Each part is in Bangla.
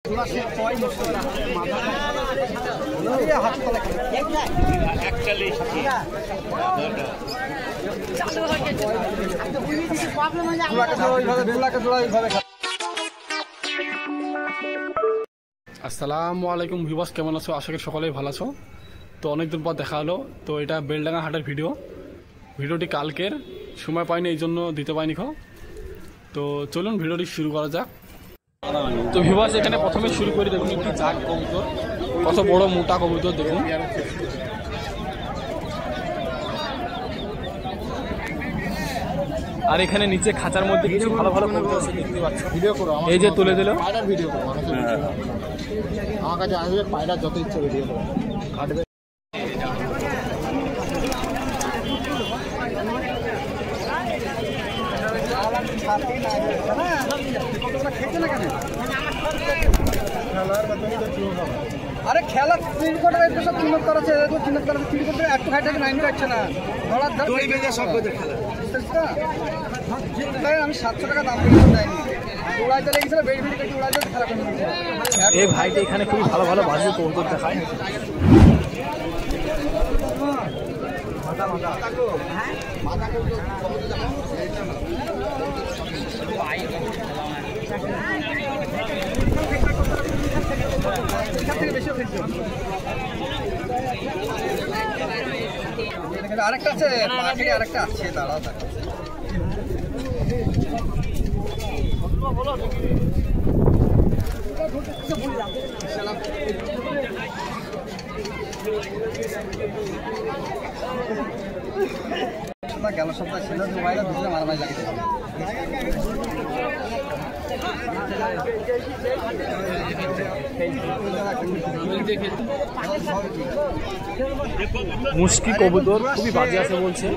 আসসালামু আলাইকুম ভিউয়ার্স, কেমন আছো? আশা করি সকলেই ভালো আছো। তো অনেকদিন পর দেখা হলো। তো এটা বেলডাঙ্গা হাটের ভিডিওটি কালকের সময় পাইনি, এই জন্য দিতে পারিনি। তো চলুন ভিডিওটি শুরু করা যাক। তো ভিউয়ার্স, এখানে প্রথমে শুরু করি। দেখুন একটি জাগ কবুতর, কত বড় মোটা কবুতর দেখুন। আর এখানে নিচে খাঁচার মধ্যে কিছু ভালো ভালো কবুতর আছে, দেখতে পাচ্ছ। ভিডিও করো, এই যে তুলে দিল। পায়রার ভিডিও করো, আমার কাছে আসবে পায়রা যত ইচ্ছে ভিডিও করো। কাটবে আরে খেলা 3 কোটার সব চিহ্নিত করা আছে, এরকম চিহ্নিত করা আছে। 3 কোটার একটু হাইটাকে 9 কাটছে না, ধরার ধর দই বেজে সব কইতে খেলা। তাই আমি 700 টাকা দাম দিয়ে দেয়নি। উড়াইতে লেগেছিল, বেড়ি বেড়ি কেটে উড়াইতে খেলা করে দিয়েছে। এই ভাইটা এখানে খুব ভালো ভালো বাজি কবুতর দেখায়। মাথা মাথা তাকো, হ্যাঁ মাথা কবুতর দেখাও। আরেকটা আছে, আরেকটা আছে, দাঁড়াও গেল সপ্তাহ ছিল, মোবাইলে দুটো মারামারি লাগে। মুশকি কবুতর খুবই বাজে আছে বলছে।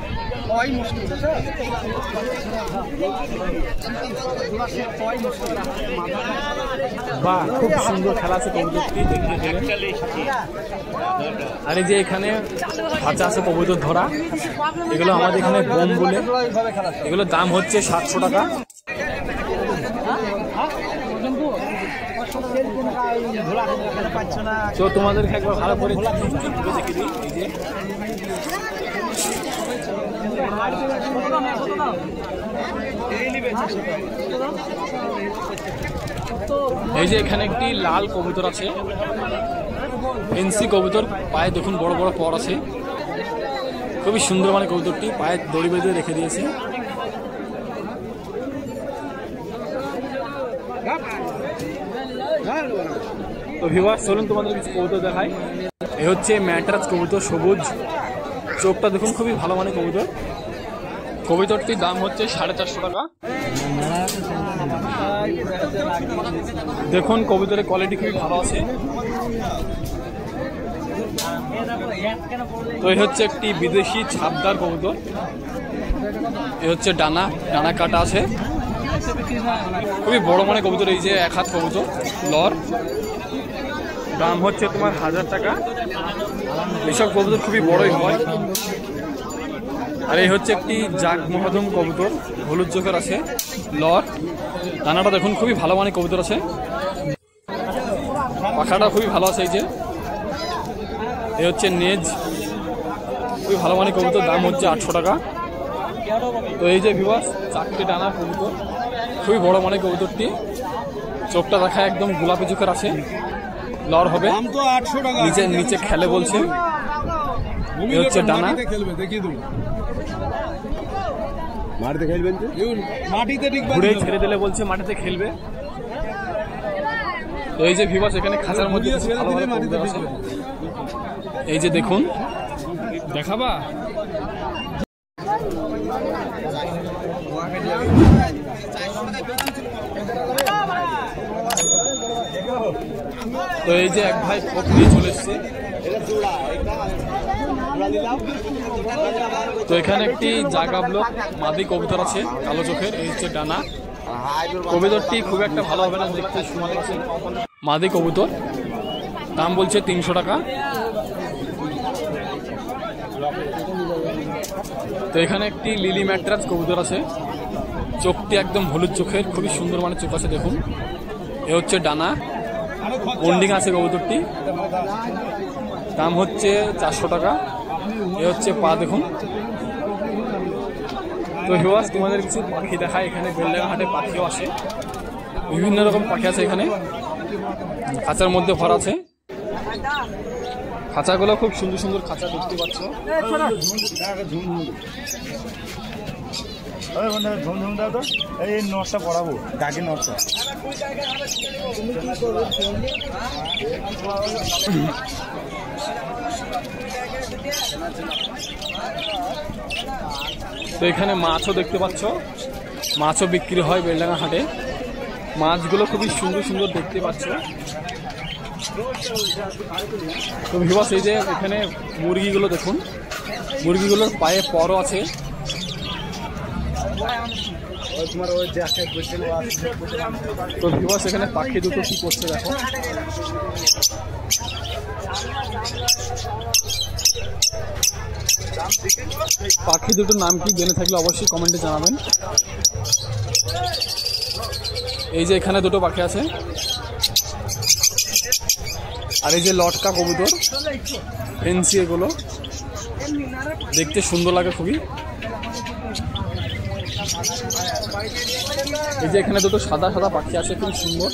বাহ, খুব সুন্দর খেলা আছে কবুতরটি দেখতে গেলে। আর এই যে এখানে খাঁচা আছে কবুতর ধরা, এগুলো আমাদের এখানে বোম বলে। এগুলোর দাম হচ্ছে 700 টাকা। তো তোমাদেরকে একবার ভালো করে দেখে দিই। এই যে এখানে একটি লাল কবুতর আছে, ফেন্সি কবুতর, পায়ে দেখুন বড় বড় পর আছে। খুবই সুন্দর মানে কবুতরটি, পায়ে দড়ি বেঁধে রেখে দিয়েছে। তো ভিউয়ার্স, চলুন তোমাদের কিছু কবুতর দেখায়। এ হচ্ছে ম্যাট্রাস কবুতর, সবুজ, চোখটা দেখুন খুবই ভালো মানে কবুতর। কবুতরটির দাম হচ্ছে 450 টাকা। দেখুন কবুতরের কোয়ালিটি খুবই ভালো আছে। তো এই হচ্ছে একটি বিদেশি ছাপদার কবুতর। এ হচ্ছে ডানা কাটা আছে, খুবই বড় মানে কবুতর। এই যে 1 হাত কবুতর, লর, দাম হচ্ছে তোমার 1000 টাকা। এইসব কবুতর খুবই বড়ই হয়। আর এই হচ্ছে একটি জাগ মহাদম কবুতর, হলুদ চোখের আছে, লর, দানাটা দেখুন খুবই ভালো মানে কবুতর আছে। পাখাটা খুবই ভালো আছে। এই যে এই হচ্ছে নেজ, খুবই ভালো মানে কবুতর, দাম হচ্ছে 800 টাকা। তো এই যে ভিউয়ার্স, 4টে ডানা কবুতর, খুবই বড় মানে কবুতরটি। চোখটা দেখা একদম গোলাপি চোখের আছে, লর হবে, নিচে খেলে বলছে। এই হচ্ছে ডানা, ঘুরে ছেড়ে দিলে বলছে মাটিতে খেলবে। তো এই যে ভিউয়ার্স, এখানে খাঁচার মধ্যে ভালো ভালো কবুতর আছে। এই যে দেখুন, দেখাবা। তো এই যে এক ভাই কোপ নিয়ে চলে এসছে। তো এখানে একটি জাগা ব্লক মাদি কবুতর আছে, কালো চোখের। এই হচ্ছে ডানা। কবুতরটি খুব একটা ভালো হবে না দেখতে, সমান আছে। মাদি কবুতর, দাম বলছে 300 টাকা। তো এখানে একটি লিলি ম্যাট্রাস কবুতর আছে, চোখটি একদম হলুদ চোখের, খুবই সুন্দর মানে চোখ আছে দেখুন। এ হচ্ছে ডানা, ওল্ডিং আছে কবুতরটি, দাম হচ্ছে 400 টাকা। এ হচ্ছে পা দেখুন। তো ভিউয়ার্স তোমাদের কিছু পাখি দেখায়, এখানে বেলডাঙ্গা হাটে পাখিও আসে, বিভিন্ন রকম পাখি আছে এখানে, খাঁচার মধ্যে ভরা আছে। খাঁচাগুলো খুব সুন্দর সুন্দর খাঁচা দেখতে পাচ্ছ। ঝুমঝুম দাও তো, এই নটটা পড়াবো, ডাকি নটটা। তো এখানে মাছও দেখতে পাচ্ছ, মাছও বিক্রি হয় বেলডাঙ্গা হাটে। মাছগুলো খুবই সুন্দর সুন্দর দেখতে পাচ্ছ। তো ভিউয়ার্স এই যে এখানে মুরগিগুলো দেখুন, মুরগিগুলোর পায়ে পরও আছে। তো ভিউয়ার্স এখানে পাখি দুটো কি করছে দেখো। পাখি দুটোর নাম কি জেনে থাকলে অবশ্যই কমেন্টে জানাবেন। এই যে এখানে দুটো পাখি আছে, আর এই যে লটকা কবুতর ফেন্সি, এগুলো দেখতে সুন্দর লাগে খুবই। এই যে এখানে দুটো সাদা সাদা পাখি আছে, খুব সুন্দর।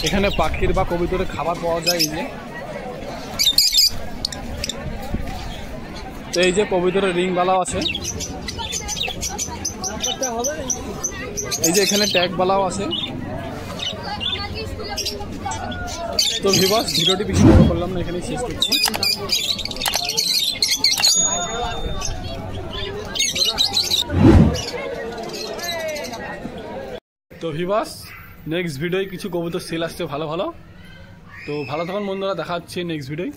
এখানে পাখির বা কবুতরের খাবার পাওয়া যায়। এই যে তো এই যে কবুতরের রিং বালাও আছে, এই যে এখানে ট্যাগ বালাও আছে। তো ভিউয়ার্স ভিডিওটি বেশি বড় করলাম না, এখানেই শেষ করছি। তো ভিউয়ার্স নেক্সট ভিডিওয় কিছু কবুতর সেল আসছে ভালো ভালো। তো ভালো থাকুন বন্ধুরা, দেখা হচ্ছে নেক্সট ভিডিওয়।